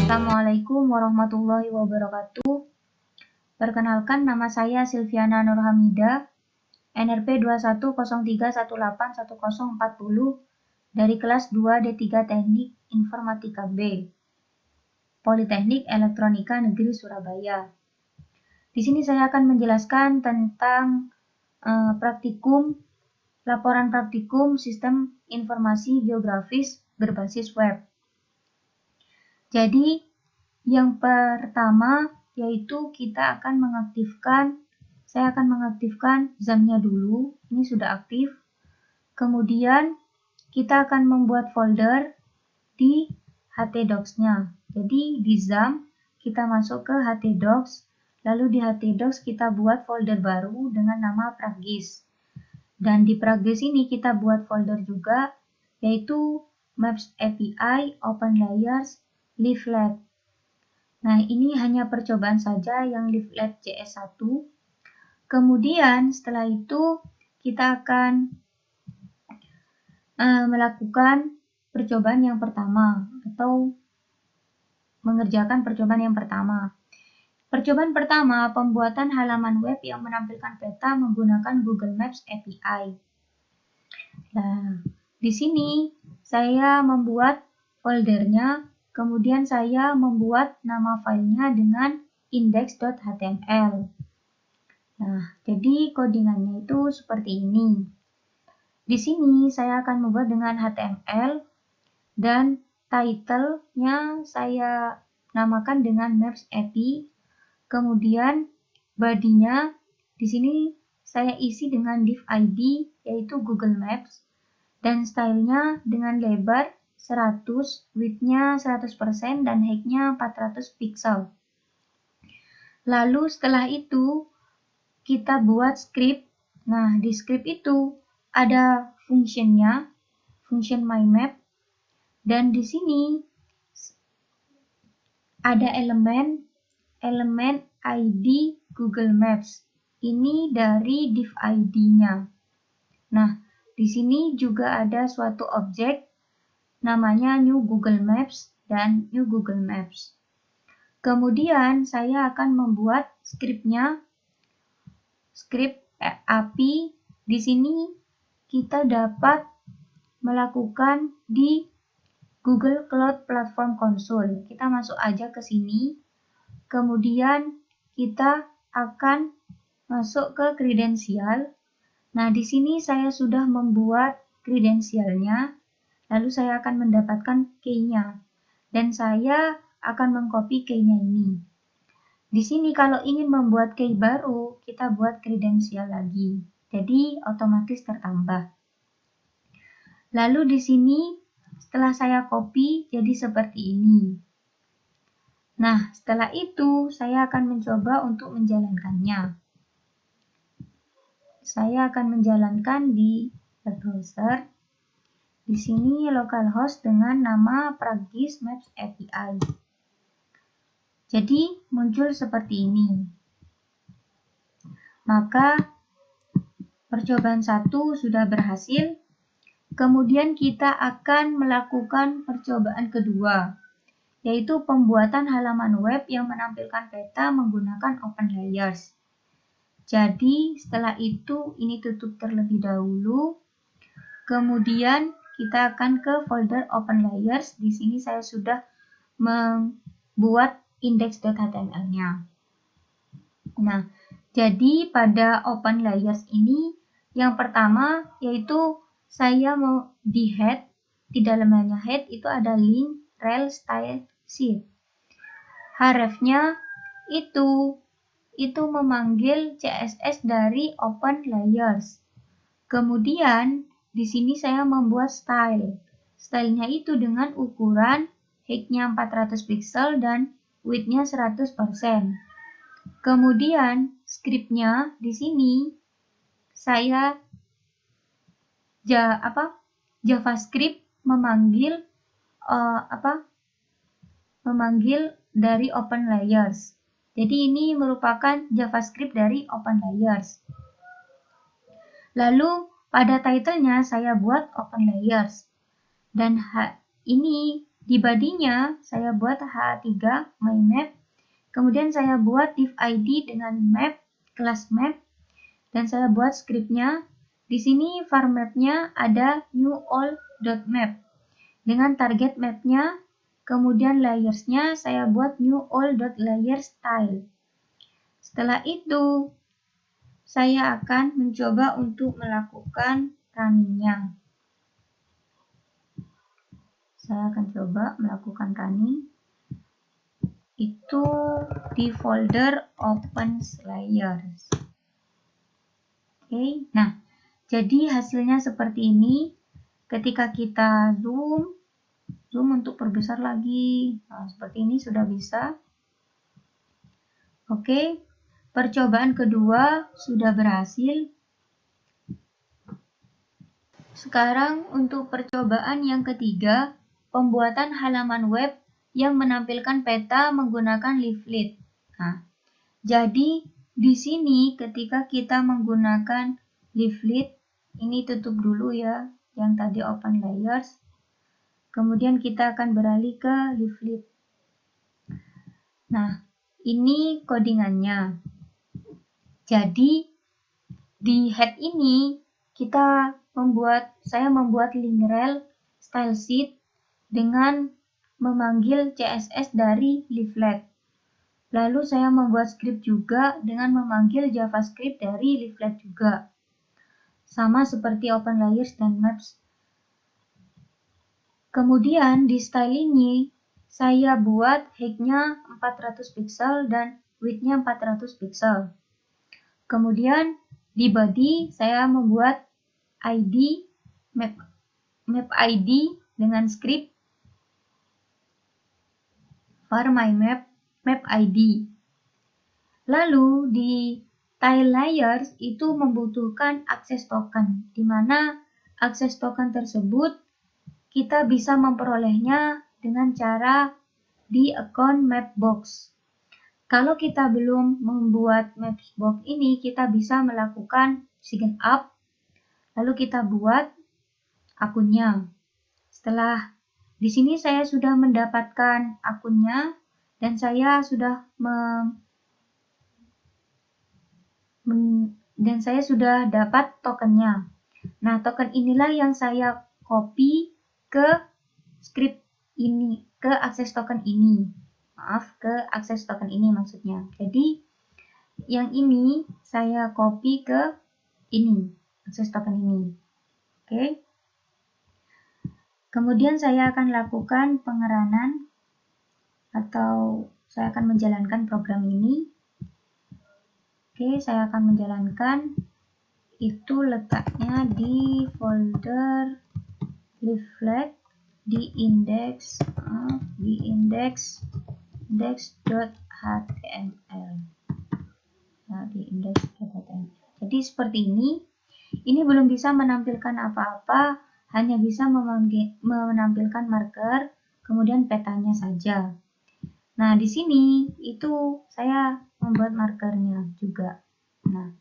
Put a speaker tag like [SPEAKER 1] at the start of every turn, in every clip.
[SPEAKER 1] Assalamualaikum warahmatullahi wabarakatuh. Perkenalkan, nama saya Silviana Nurhamida, NRP 2103181040 dari kelas 2 D3 Teknik Informatika B, Politeknik Elektronika Negeri Surabaya. Di sini saya akan menjelaskan tentang laporan praktikum Sistem Informasi Geografis berbasis web. Jadi, yang pertama yaitu saya akan mengaktifkan XAML-nya dulu. Ini sudah aktif. Kemudian kita akan membuat folder di htdocs-nya. Jadi di XAML kita masuk ke htdocs, lalu di htdocs kita buat folder baru dengan nama Pragis. Dan di Pragis ini kita buat folder juga, yaitu Maps API, Open Layers, Leaflet. Nah, ini hanya percobaan saja yang Leaflet JS1. Kemudian setelah itu kita akan melakukan percobaan yang pertama atau mengerjakan percobaan yang pertama. Percobaan pertama, pembuatan halaman web yang menampilkan peta menggunakan Google Maps API. Nah, di sini saya membuat foldernya. Kemudian saya membuat nama filenya dengan index.html. Nah, jadi codingannya itu seperti ini. Di sini saya akan membuat dengan HTML dan title-nya saya namakan dengan Maps API. Kemudian body-nya di sini saya isi dengan div ID yaitu Google Maps dan style-nya dengan lebar 100, width-nya 100% dan height-nya 400 pixel. Lalu setelah itu kita buat script. Nah, di script itu ada function-nya, function myMap, dan di sini ada elemen ID Google Maps. Ini dari div ID-nya. Nah, di sini juga ada suatu objek namanya New Google Maps dan New Google Maps. Kemudian saya akan membuat script API. Di sini kita dapat melakukan di Google Cloud Platform Console. Kita masuk aja ke sini. Kemudian kita akan masuk ke kredensial. Nah, di sini saya sudah membuat kredensialnya. Lalu saya akan mendapatkan key-nya. Dan saya akan mengcopy key-nya ini. Di sini kalau ingin membuat key baru, kita buat kredensial lagi. Jadi otomatis tertambah. Lalu di sini setelah saya copy jadi seperti ini. Nah, setelah itu saya akan mencoba untuk menjalankannya. Saya akan menjalankan di web browser. Di sini localhost dengan nama Pragis Maps API. Jadi muncul seperti ini. Maka percobaan 1 sudah berhasil. Kemudian kita akan melakukan percobaan kedua, yaitu pembuatan halaman web yang menampilkan peta menggunakan Open Layers. Jadi setelah itu ini tutup terlebih dahulu. Kemudian kita akan ke folder Open Layers. Di sini saya sudah membuat index.html-nya. Nah, jadi pada Open Layers ini yang pertama yaitu saya mau di head, di dalamnya head itu ada link rel style sheet. Href-nya itu memanggil CSS dari Open Layers. Kemudian di sini saya membuat style. Stylenya itu dengan ukuran height-nya 400 pixel dan width-nya 100%. Kemudian script-nya di sini saya JavaScript memanggil dari Open Layers. Jadi ini merupakan JavaScript dari Open Layers. Lalu pada title-nya saya buat Open Layers. Dan ini Di body-nya saya buat H3 my map, kemudian saya buat div ID dengan map, kelas map, dan saya buat scriptnya. Di sini var map-nya ada new all.map dengan target map-nya, kemudian layers-nya saya buat new all.layer style. Setelah itu, saya akan mencoba untuk melakukan running-nya. Saya akan coba melakukan running itu di folder OpenLayers. Oke, nah jadi hasilnya seperti ini. Ketika kita zoom untuk perbesar lagi, nah, seperti ini sudah bisa. Oke, percobaan kedua sudah berhasil. Sekarang untuk percobaan yang ketiga, pembuatan halaman web yang menampilkan peta menggunakan leaflet. Nah, jadi di sini ketika kita menggunakan leaflet, ini tutup dulu ya, yang tadi open layers. Kemudian kita akan beralih ke leaflet. Nah, ini codingannya. Jadi di head ini saya membuat link rel style sheet dengan memanggil CSS dari leaflet. Lalu saya membuat script juga dengan memanggil JavaScript dari leaflet juga. Sama seperti open layers dan maps. Kemudian di style ini saya buat height-nya 400 pixel dan width-nya 400 pixel. Kemudian di body saya membuat ID map ID dengan script var my map ID. Lalu di tile layers itu membutuhkan akses token, di mana akses token tersebut kita bisa memperolehnya dengan cara di akun Mapbox. Kalau kita belum membuat Mapbox ini, kita bisa melakukan sign up, lalu kita buat akunnya. Setelah di sini saya sudah mendapatkan akunnya dan saya sudah dapat tokennya. Nah, token inilah yang saya copy ke script ini, ke akses token ini. Maaf, ke akses token ini maksudnya. Jadi, yang ini saya copy ke ini, akses token ini. Oke. Kemudian saya akan lakukan pengeranan atau saya akan menjalankan program ini. Oke, saya akan menjalankan. Itu letaknya di folder leaflet di index.html. Nah, di index.html. Jadi seperti ini. Ini belum bisa menampilkan apa-apa, hanya bisa menampilkan marker, kemudian petanya saja. Nah, di sini itu saya membuat markernya juga. Nah,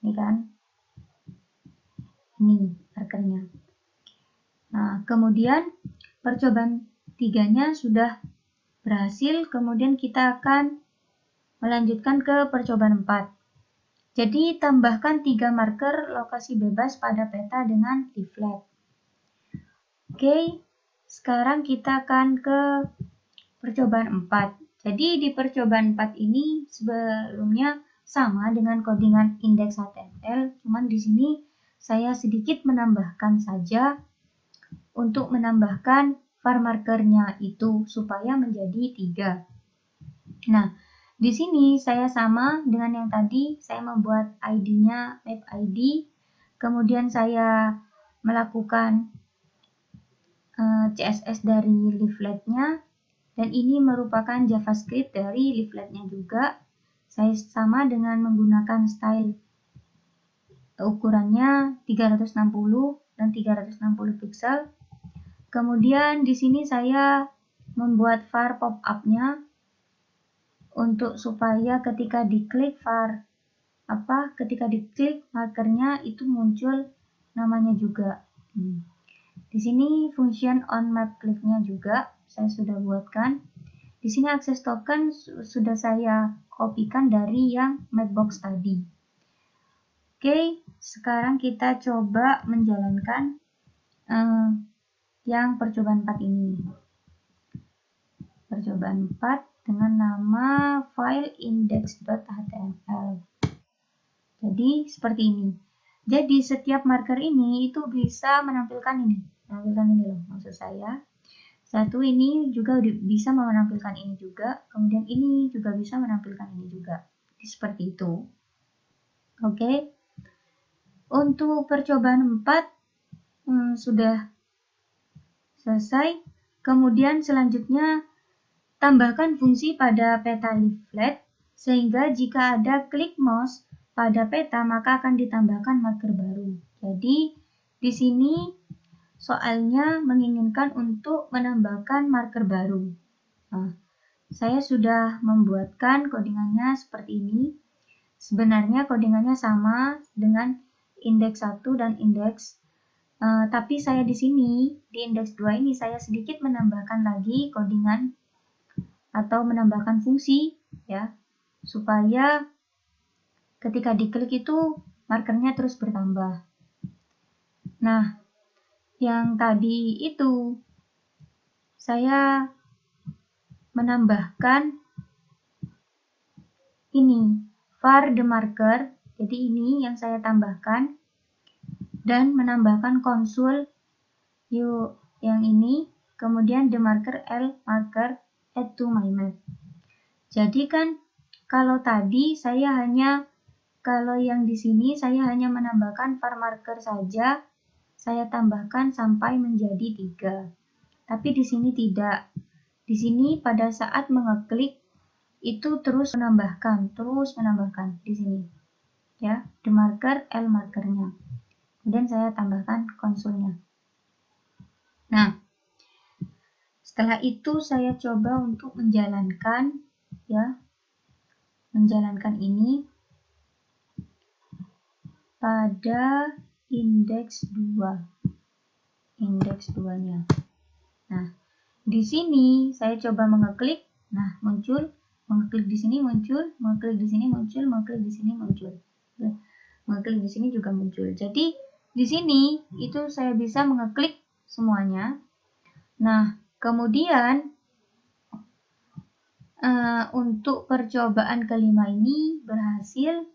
[SPEAKER 1] ini kan. Ini markernya. Nah, kemudian percobaan 3-nya sudah berhasil, kemudian kita akan melanjutkan ke percobaan 4. Jadi, tambahkan 3 marker lokasi bebas pada peta dengan leaflet. Oke, sekarang kita akan ke percobaan 4. Jadi, di percobaan 4 ini sebelumnya sama dengan codingan index.html, cuman di sini saya sedikit menambahkan saja untuk menambahkan var markernya itu supaya menjadi 3. Nah, di sini saya sama dengan yang tadi, saya membuat ID-nya map ID, kemudian saya melakukan CSS dari leafletnya, dan ini merupakan JavaScript dari leafletnya juga. Saya sama dengan menggunakan style ukurannya 360 dan 360 pixel. Kemudian di sini saya membuat var pop-up-nya untuk supaya ketika diklik markernya itu muncul namanya juga. Di sini function on map click-nya juga saya sudah buatkan. Di sini akses token sudah saya kopikan dari yang Mapbox tadi. Oke, sekarang kita coba menjalankan yang percobaan 4 ini. Percobaan 4 dengan nama file index.html. Jadi seperti ini. Jadi setiap marker ini itu bisa menampilkan ini loh maksud saya. Satu ini juga bisa menampilkan ini juga, kemudian ini juga bisa menampilkan ini juga. Jadi seperti itu. Oke. Untuk percobaan 4 sudah selesai. Kemudian selanjutnya tambahkan fungsi pada peta leaflet sehingga jika ada klik mouse pada peta maka akan ditambahkan marker baru. Jadi di sini soalnya menginginkan untuk menambahkan marker baru. Nah, saya sudah membuatkan codingannya seperti ini. Sebenarnya codingannya sama dengan indeks 1 dan indeks tapi saya di sini di indeks 2 ini saya sedikit menambahkan lagi codingan atau menambahkan fungsi ya supaya ketika diklik itu markernya terus bertambah. Nah, yang tadi itu saya menambahkan ini var the marker. Jadi ini yang saya tambahkan dan menambahkan konsul yang ini, kemudian the marker L marker add to my map. Jadi kan kalau tadi kalau yang di sini saya hanya menambahkan var marker saja, saya tambahkan sampai menjadi 3. Tapi di sini tidak. Di sini pada saat mengeklik itu terus menambahkan di sini. Ya, the marker L markernya. Kemudian saya tambahkan konsulnya. Nah, setelah itu saya coba untuk menjalankan ini pada indeks 2-nya. Nah, di sini saya coba mengeklik, nah muncul, mengeklik di sini muncul, mengeklik di sini muncul, mengeklik di sini muncul. Mengeklik di sini juga muncul. Jadi di sini itu saya bisa mengeklik semuanya. Nah, kemudian untuk percobaan kelima ini berhasil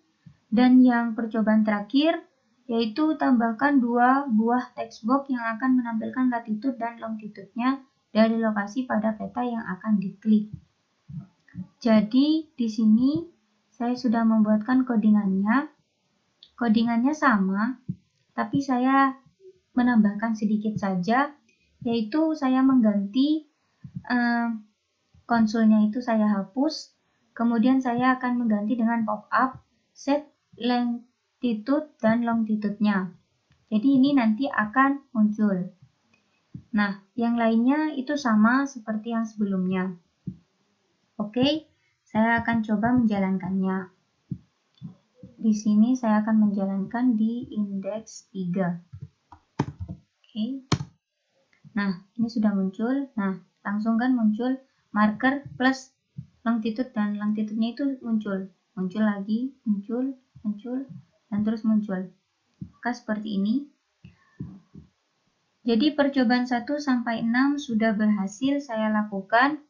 [SPEAKER 1] dan yang percobaan terakhir yaitu tambahkan 2 buah textbox yang akan menampilkan latitude dan longitude-nya dari lokasi pada peta yang akan diklik. Jadi di sini saya sudah membuatkan codingannya. Codingannya sama, tapi saya menambahkan sedikit saja, yaitu saya mengganti konsulnya itu saya hapus, kemudian saya akan mengganti dengan pop-up set longitude dan longitude-nya. Jadi ini nanti akan muncul. Nah, yang lainnya itu sama seperti yang sebelumnya. Oke, saya akan coba menjalankannya. Di sini saya akan menjalankan di indeks 3. Oke. Nah, ini sudah muncul. Nah, langsung kan muncul marker plus longitude dan longitude-nya itu muncul. Muncul lagi, muncul, dan terus muncul. Maka seperti ini. Jadi percobaan 1 sampai 6 sudah berhasil saya lakukan.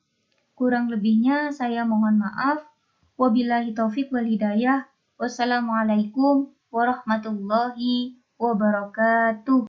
[SPEAKER 1] Kurang lebihnya saya mohon maaf. Wabillahi taufik wal hidayah. Wassalamualaikum warahmatullahi wabarakatuh.